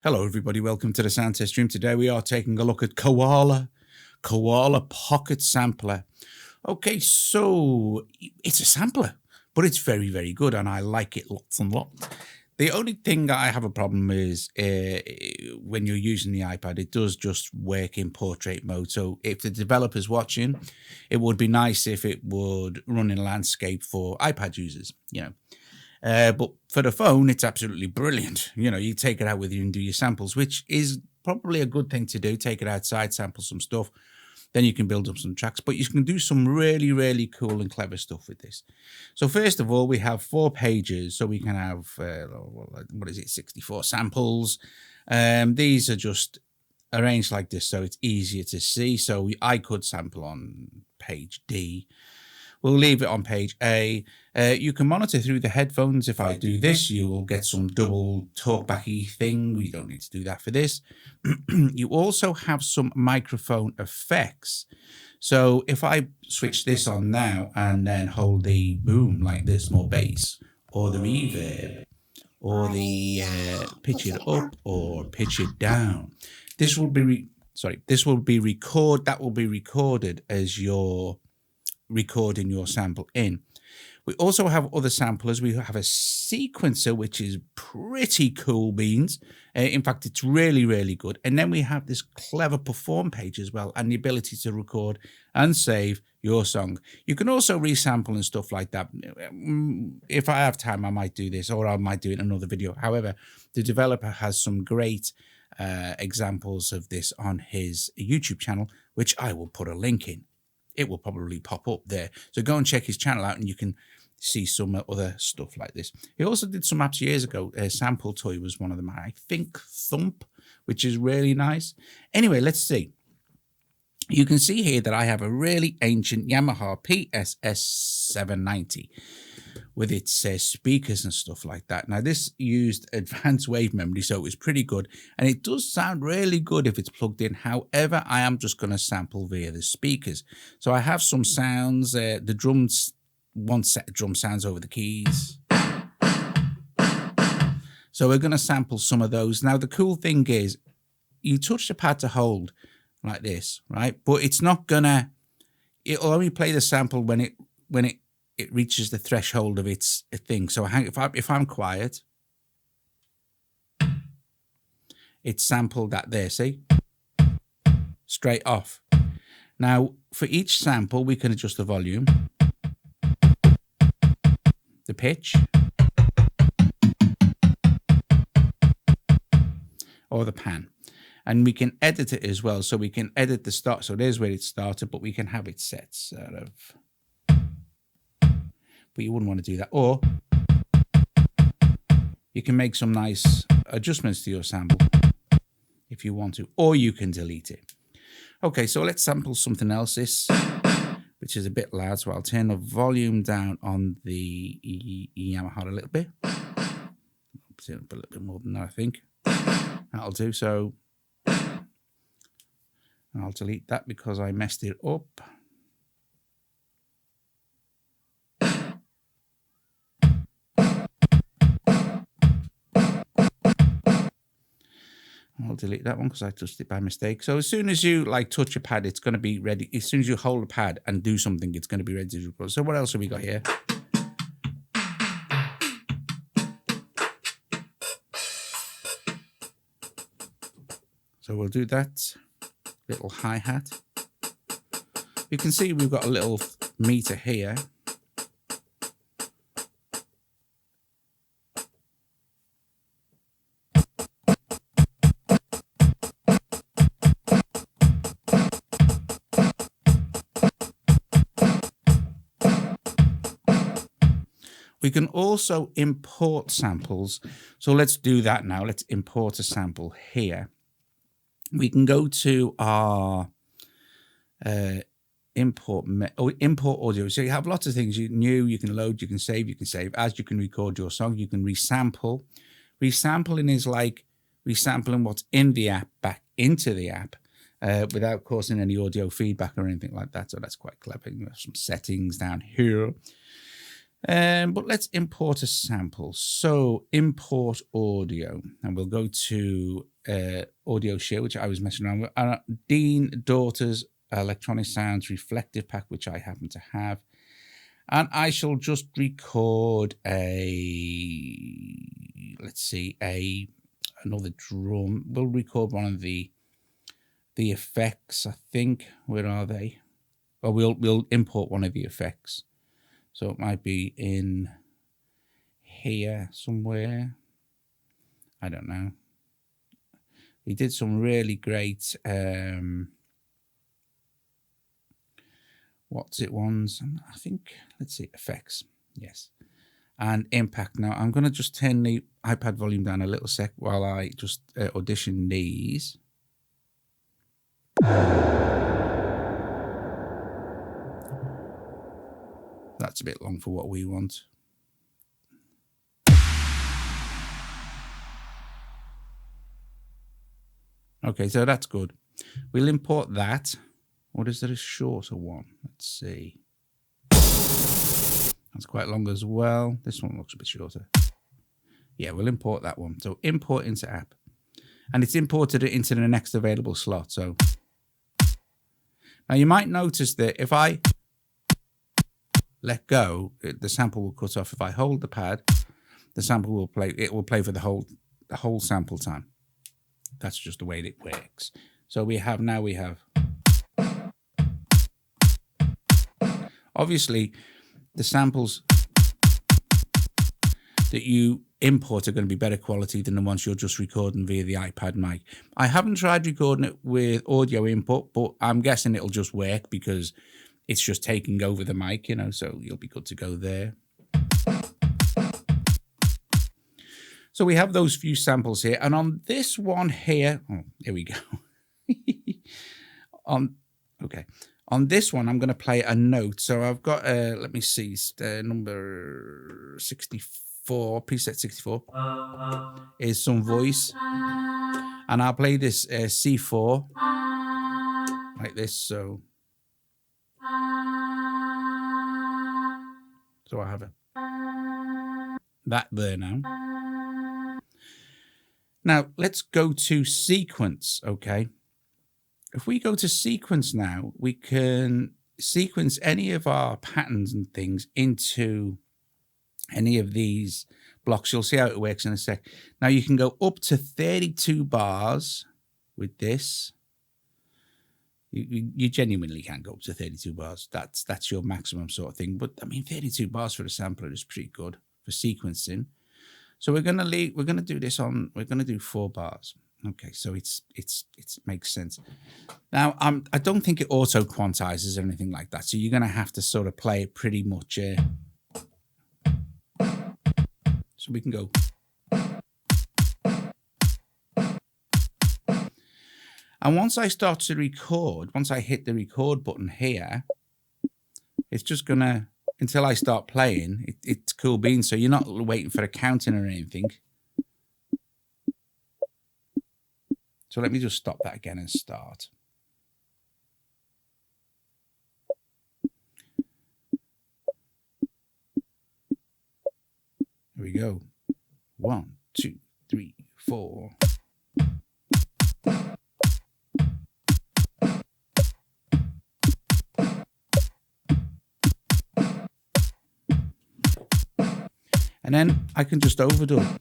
Hello everybody, welcome to the sound test stream. Today we are taking a look at KOALA Pocket Sampler. Okay, so it's a sampler, but it's very, very good and I like it lots and lots. The only thing I have a problem is when you're using the iPad, it does just work in portrait mode. So if the developer's watching, it would be nice if it would run in landscape for iPad users, but for the phone, it's absolutely brilliant. You take it out with you and do your samples, which is probably a good thing to do. Take it outside, sample some stuff. Then you can build up some tracks, but you can do some really, really cool and clever stuff with this. So first of all, we have 4 pages. So we can have, 64 samples. These are just arranged like this, so it's easier to see. So I could sample on page D. We'll leave it on page A. You can monitor through the headphones. If I do this, you will get some double talkbacky thing. We don't need to do that for this. You also have some microphone effects. So if I switch this on now and then hold the boom like this, more bass, or the reverb, or the pitch it up or pitch it down, this will be that will be recorded as your recording your sample in. We also have other samplers. We have a sequencer, which is pretty cool beans. In fact, it's really, really good. And then we have this clever perform page as well, and the ability to record and save your song. You can also resample and stuff like that. If I have time, I might do this, or I might do it in another video. However, the developer has some great examples of this on his YouTube channel, which I will put a link in. It will probably pop up there. So go and check his channel out and you can see some other stuff like this. He also did some apps years ago. Sample Toy was one of them. I think Thump, which is really nice. Anyway, let's see. You can see here that I have a really ancient Yamaha PSS 790 with its speakers and stuff like that. Now, this used advanced wave memory, so it was pretty good. And it does sound really good if it's plugged in. However, I am just going to sample via the speakers. So I have some sounds, the drums, one set of drum sounds over the keys. So we're going to sample some of those. Now, the cool thing is you touch the pad to hold like this, right? But it's not going to, it'll only play the sample when it reaches the threshold of its thing. So if I'm quiet, it's sampled that there, see? Straight off. Now, for each sample, we can adjust the volume, the pitch, or the pan. And we can edit it as well. So we can edit the start. So there's where it started, but we can have it set sort of. But you wouldn't want to do that. Or you can make some nice adjustments to your sample if you want to, or you can delete it. Okay, so let's sample something else, which is a bit loud. So I'll turn the volume down on the Yamaha a little bit. Turn up a little bit more than that, I think. That'll do. So I'll delete that because I messed it up. I'll delete that one because I touched it by mistake. So as soon as you touch your pad, it's going to be ready. As soon as you hold the pad and do something, it's going to be ready to record. So what else have we got here? So we'll do that. Little hi-hat. You can see we've got a little meter here. We can also import samples. So let's do that now. Let's import a sample here. We can go to our import audio. So you have lots of things. You can load, you can save as, you can record your song, you can resample. Resampling is like resampling what's in the app back into the app without causing any audio feedback or anything like that. So that's quite clever. You have some settings down here. But let's import a sample. So import audio, and we'll go to audio share, which I was messing around with. Dean Daughter's Electronic Sounds Reflective Pack, which I happen to have. And I shall just record another drum. We'll record one of the effects, I think. Where are they? Well, we'll import one of the effects. So it might be in here somewhere. I don't know. We did some really great what's it ones? I think, let's see, effects. Yes. And impact. Now I'm going to just turn the iPad volume down a little sec while I just audition these. That's a bit long for what we want. Okay, so that's good. We'll import that. Or is there a shorter one? Let's see. That's quite long as well. This one looks a bit shorter. Yeah, we'll import that one. So import into app. And it's imported it into the next available slot. So now you might notice that if I let go, the sample will cut off. If I hold the pad, the sample will play. It will play for the whole sample time. That's just the way it works. So we have obviously the samples that you import are going to be better quality than the ones you're just recording via the iPad mic. I haven't tried recording it with audio input, but I'm guessing it'll just work because it's just taking over the mic, you know, so you'll be good to go there. So we have those few samples here, and on this one here, oh, here we go. On this one, I'm going to play a note. So I've got, let me see, number 64, preset 64 is some voice. And I'll play this C4 like this. So I have that there now. Now, let's go to sequence, okay? If we go to sequence now, we can sequence any of our patterns and things into any of these blocks. You'll see how it works in a sec. Now, you can go up to 32 bars with this. You genuinely can go up to 32 bars. That's your maximum sort of thing. But, I mean, 32 bars for a sampler is pretty good for sequencing. So we're going to do this on, we're going to do 4 bars. Okay, so it makes sense. Now, I don't think it auto quantizes or anything like that. So you're going to have to sort of play it pretty much. So we can go. And once I start to record, once I hit the record button here, it's just going to, until I start playing, it's cool beans. So you're not waiting for a counting or anything. So let me just stop that again and start. Here we go. 1, 2, 3, 4. And then I can just overdub.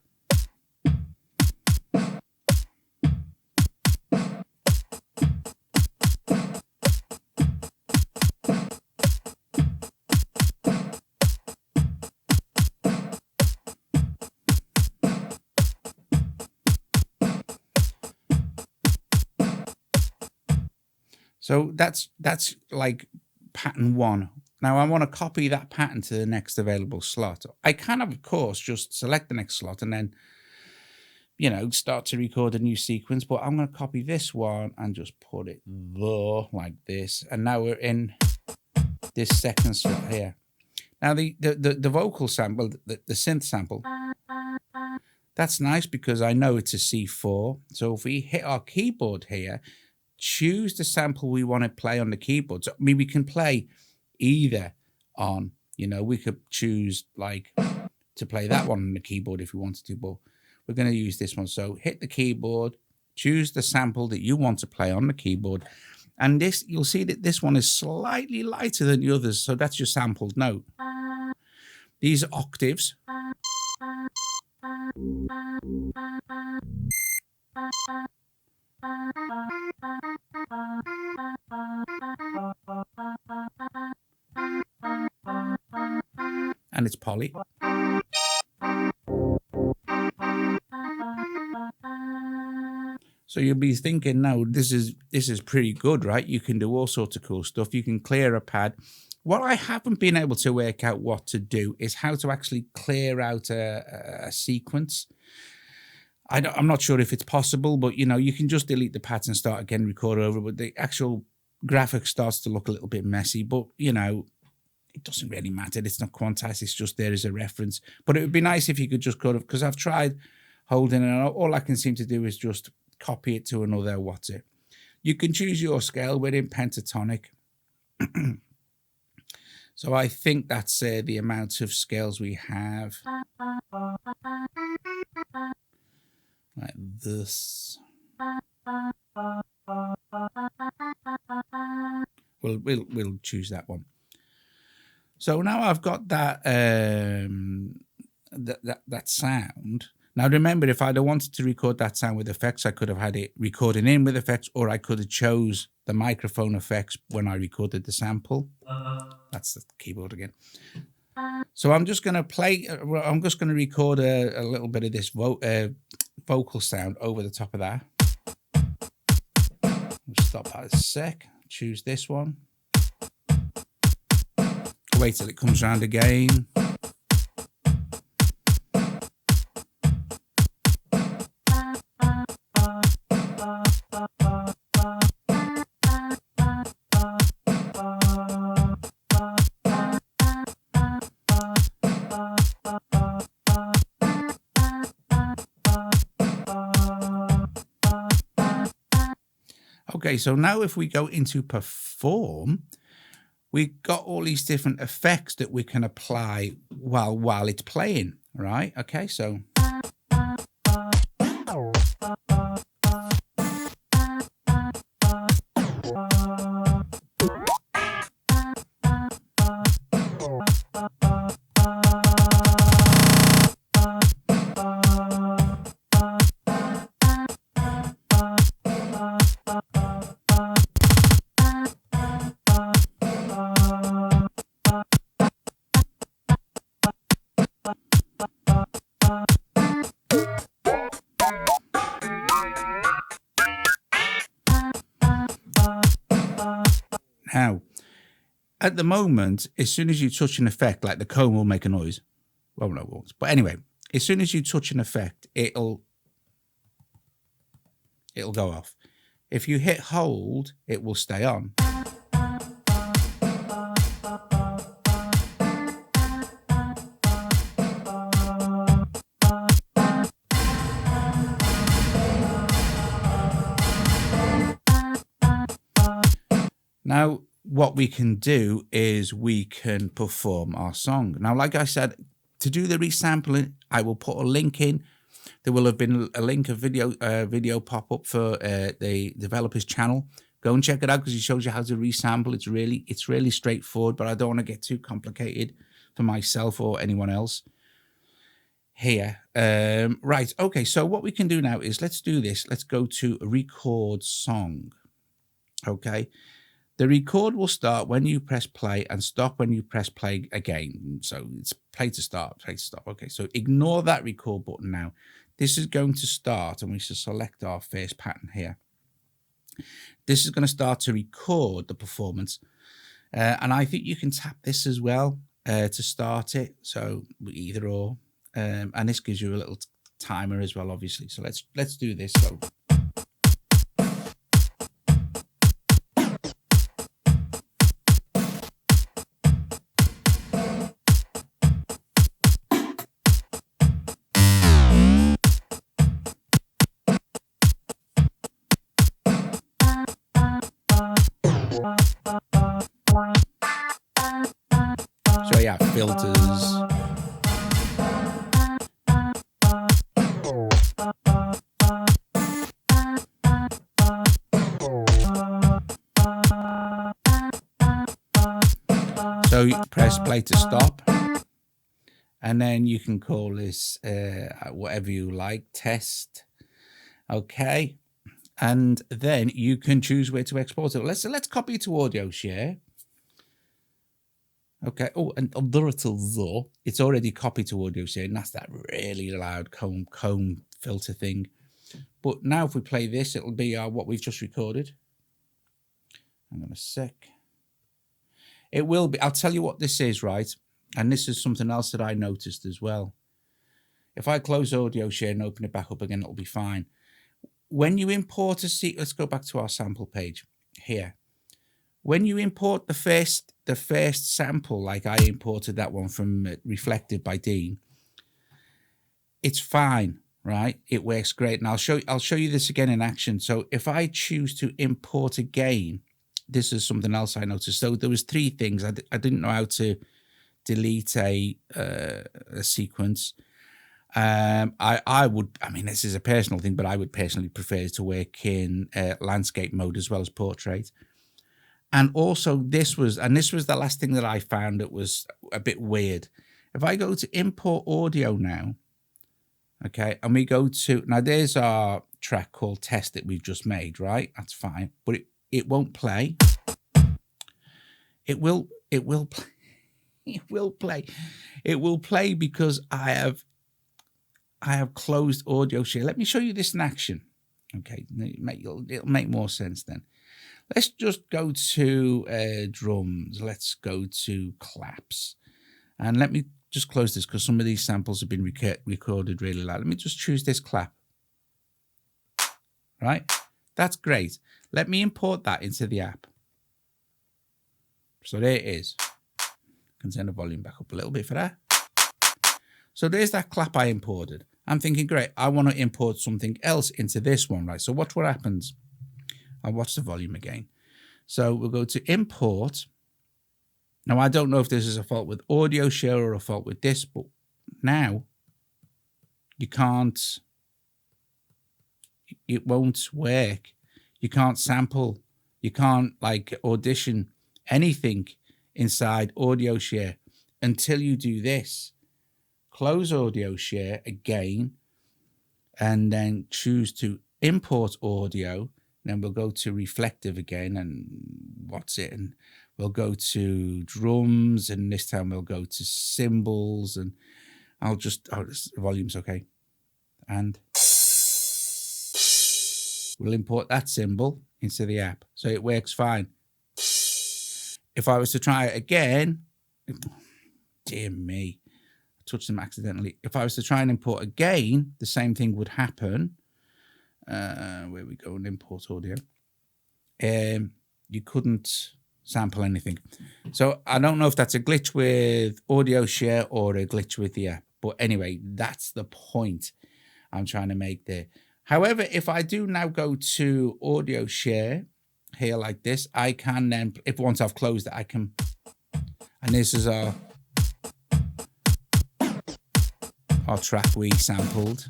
So that's like pattern 1. Now I want to copy that pattern to the next available slot. I can, of course, just select the next slot and then, you know, start to record a new sequence. But I'm going to copy this one and just put it there like this. And now we're in this second slot here. Now the vocal sample, the synth sample, that's nice because I know it's a C4. So if we hit our keyboard here, choose the sample we want to play on the keyboard. So, I mean, we can play either on, You know, we could choose like to play that one on the keyboard if we wanted to, but we're going to use this one. So hit the keyboard, choose the sample that you want to play on the keyboard. And this, you'll see that this one is slightly lighter than the others. So that's your sampled note. These are octaves. And it's poly. So you'll be thinking, no, this is pretty good, right? You can do all sorts of cool stuff. You can clear a pad. What I haven't been able to work out what to do is how to actually clear out a sequence. I'm not sure if it's possible, but you know, you can just delete the pads and start again, record over. But the actual graphic starts to look a little bit messy. But you know, it doesn't really matter. It's not quantized. It's just there as a reference. But it would be nice if you could just go to, because I've tried holding, and all I can seem to do is just copy it to another what's it. You can choose your scale within pentatonic. So I think that's the amount of scales we have. Like this. We'll choose that one. So now I've got that that sound. Now remember, if I'd have wanted to record that sound with effects, I could have had it recording in with effects, or I could have chose the microphone effects when I recorded the sample. That's the keyboard again. So I'm just going to play. I'm just going to record a little bit of this vocal sound over the top of that. We'll stop that a sec. Choose this one. Wait till it comes round again. Okay, so now if we go into perform, we've got all these different effects that we can apply while it's playing, right? Okay, so. Now, at the moment, as soon as you touch an effect, like the comb will make a noise. Well, no, it won't. But anyway, as soon as you touch an effect, it'll go off. If you hit hold, it will stay on. Now, what we can do is we can perform our song. Now, like I said, to do the resampling, I will put a link in. There will have been a link, a video pop up for the developer's channel. Go and check it out because it shows you how to resample. It's really straightforward, but I don't want to get too complicated for myself or anyone else here. Right. Okay. So what we can do now is let's do this. Let's go to record song. Okay. The record will start when you press play and stop when you press play again. So it's play to start, play to stop. Okay, so ignore that record button now. This is going to start, and we should select our first pattern here. This is going to start to record the performance. And I think you can tap this as well to start it. So either or. And this gives you a little timer as well, obviously. So let's do this. So. So you have filters. So you press play to stop, and then you can call this whatever you like, test. Okay, and then you can choose where to export it. Let's copy it to audio share. Okay. Oh, and it's already copied to audio share, and that's that really loud comb filter thing. But now if we play this, it'll be what we've just recorded. Hang on a sec. It will be. I'll tell you what this is, right? And this is something else that I noticed as well. If I close audio share and open it back up again, it'll be fine. When you import let's go back to our sample page here. When you import the first sample, like I imported that one from Reflective by Dean, it's fine, right? It works great. And I'll show you this again in action. So if I choose to import again, this is something else I noticed. So there was 3 things. I didn't know how to delete a sequence. I mean, this is a personal thing, but I would personally prefer to work in landscape mode as well as portrait. And also this was the last thing that I found that was a bit weird. If I go to import audio now, okay, and we go to, now there's our track called Test that we've just made, right? That's fine, but it won't play. It will play. It will play. It will play because I have closed audio share. Let me show you this in action. Okay, it'll make more sense then. Let's just go to drums. Let's go to claps. And let me just close this because some of these samples have been recorded really loud. Let me just choose this clap. Right? That's great. Let me import that into the app. So there it is. I can turn the volume back up a little bit for that. So there's that clap I imported. I'm thinking, great, I want to import something else into this one, right? So watch what happens. I'll watch the volume again. So we'll go to import. Now, I don't know if this is a fault with audio share or a fault with this, but now you can't, it won't work. You can't sample. You can't like audition anything inside audio share until you do this. Close audio share again, and then choose to import audio. Then we'll go to Reflective again, and what's it? And we'll go to drums, and this time we'll go to cymbals, and the volume's okay. And we'll import that cymbal into the app. So it works fine. If I was to try it again, dear me, I touched them accidentally. If I was to try and import again, the same thing would happen. Where we go and import audio. You couldn't sample anything. So I don't know if that's a glitch with audio share or a glitch with the app. But anyway, that's the point I'm trying to make there. However, if I do now go to audio share here like this, I can then, if once I've closed it, I can, and this is our track we sampled.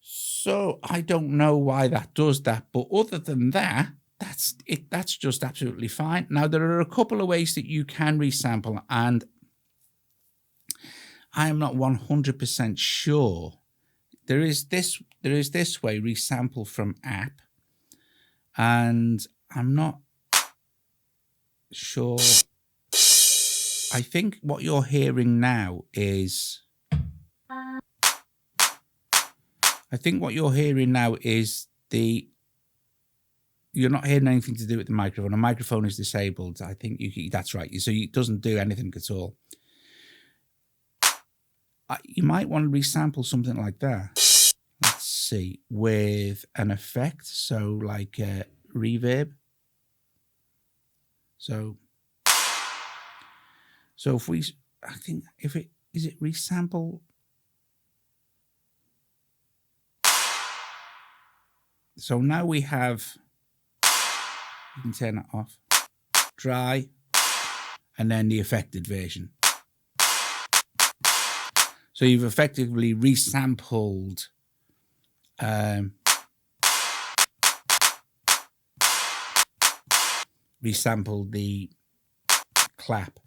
So I don't know why that does that, but other than that, that's it. That's just absolutely fine. Now there are a couple of ways that you can resample, and I am not 100% sure. There is this way, resample from app, and I'm not sure. I think what you're hearing now is. I think what you're hearing now is you're not hearing anything to do with the microphone. The microphone is disabled. I think that's right. So it doesn't do anything at all. You might want to resample something like that. Let's see, with an effect. So like reverb. So if we, I think is it Resample? So now we have, you can turn that off, dry, and then the affected version. So you've effectively resampled the clap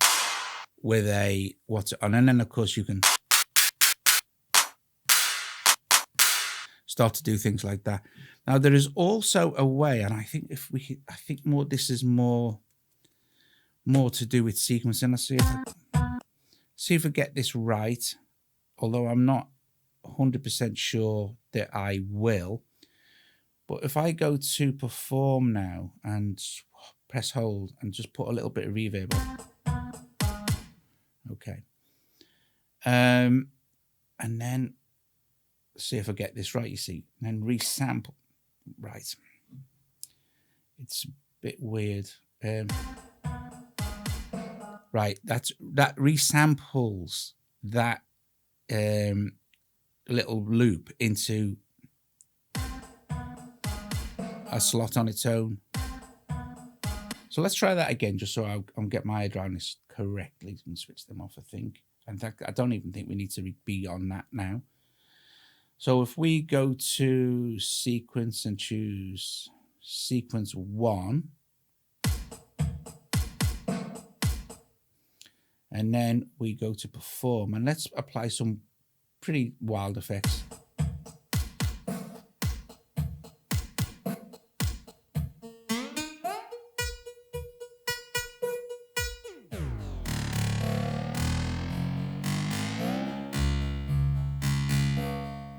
with a and then of course you can start to do things like that. Now there is also a way, and I think this is more to do with sequencing. Let's see if I get this right, although I'm not 100% sure that I will. But if I go to perform now and press hold and just put a little bit of reverb on. Okay. And then see if I get this right, you see. And then resample. Right. It's a bit weird. Right, that resamples that little loop into a slot on its own. So let's try that again, just so I'll get my head around this correctly and switch them off, I think. In fact, I don't even think we need to be on that now. So if we go to sequence and choose sequence 1, and then we go to perform, and let's apply some pretty wild effects.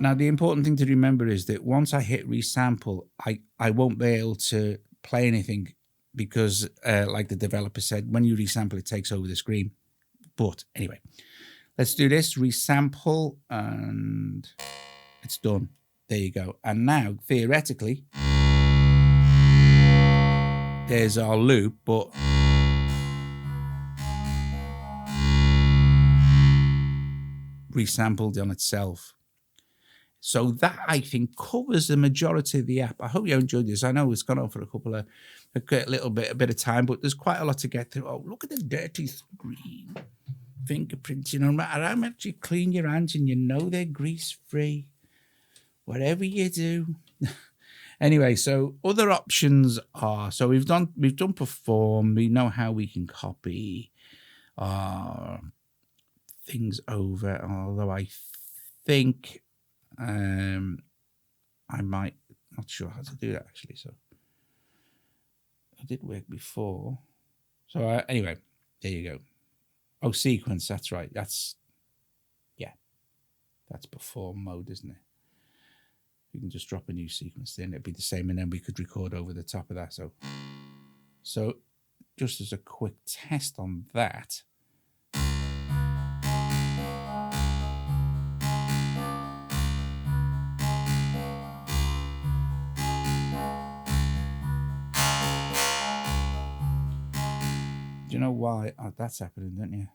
Now, the important thing to remember is that once I hit resample, I won't be able to play anything because, like the developer said, when you resample, it takes over the screen. But anyway, let's do this, resample, and it's done. There you go. And now, theoretically, there's our loop, but resampled on itself. So that, I think, covers the majority of the app. I hope you enjoyed this. I know it's gone on for a bit of time, but there's quite a lot to get through. Oh, look at the dirty screen. Fingerprints, no matter how much you clean your hands and you know they're grease-free, whatever you do. Anyway, so other options are, so we've done perform. We know how we can copy things over, although I think I might, not sure how to do that actually. So it did work before. So anyway, there you go. Oh, sequence, that's right. That's perform mode, isn't it? We can just drop a new sequence in. It'd be the same, and then we could record over the top of that. So just as a quick test on that. Do you know why that's happening, don't you?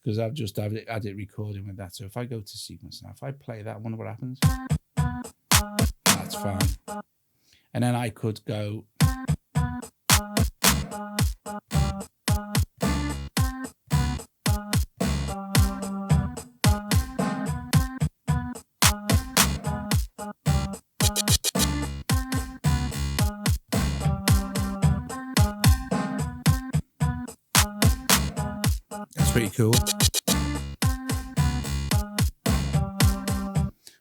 Because I've just had it recording with that. So if I go to sequence now, if I play that, I wonder what happens. That's fine. And then I could go. That's pretty cool.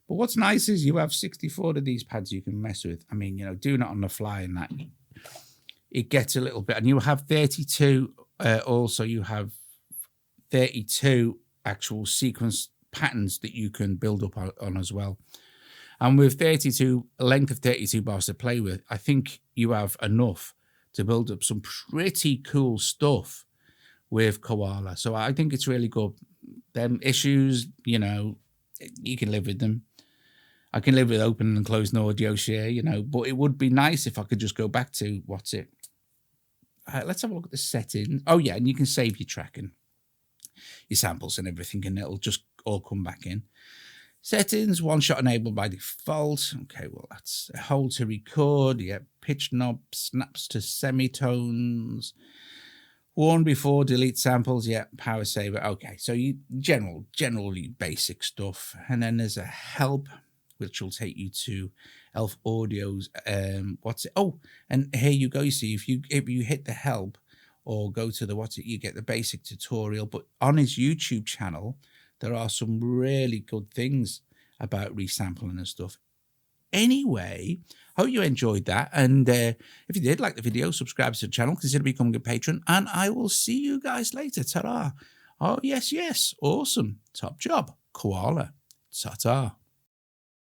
But what's nice is you have 64 of these pads you can mess with. I mean, doing it on the fly and that, it gets a little bit. And you have 32, also you have 32 actual sequence patterns that you can build up on as well. And with length of 32 bars to play with, I think you have enough to build up some pretty cool stuff with Koala. So I think it's really good. Them issues, you can live with them. I can live with open and closed audio share, but it would be nice if I could just go back to, let's have a look at the settings. Oh yeah, and you can save your track and your samples and everything, and it'll just all come back in. Settings, one shot enabled by default. Okay, well, that's a hold to record. Yeah, pitch knob snaps to semitones. Warn before delete samples. Yeah, power saver. Okay, so you generally basic stuff. And then there's a help, which will take you to Elf Audio's. What's it? Oh, and here you go. You see, if you hit the help or go to the you get the basic tutorial. But on his YouTube channel, there are some really good things about resampling and stuff. Anyway, hope you enjoyed that. And if you did like the video, subscribe to the channel, consider becoming a patron, and I will see you guys later. Ta-da. Oh, yes. Awesome. Top job. Koala. Ta-ta.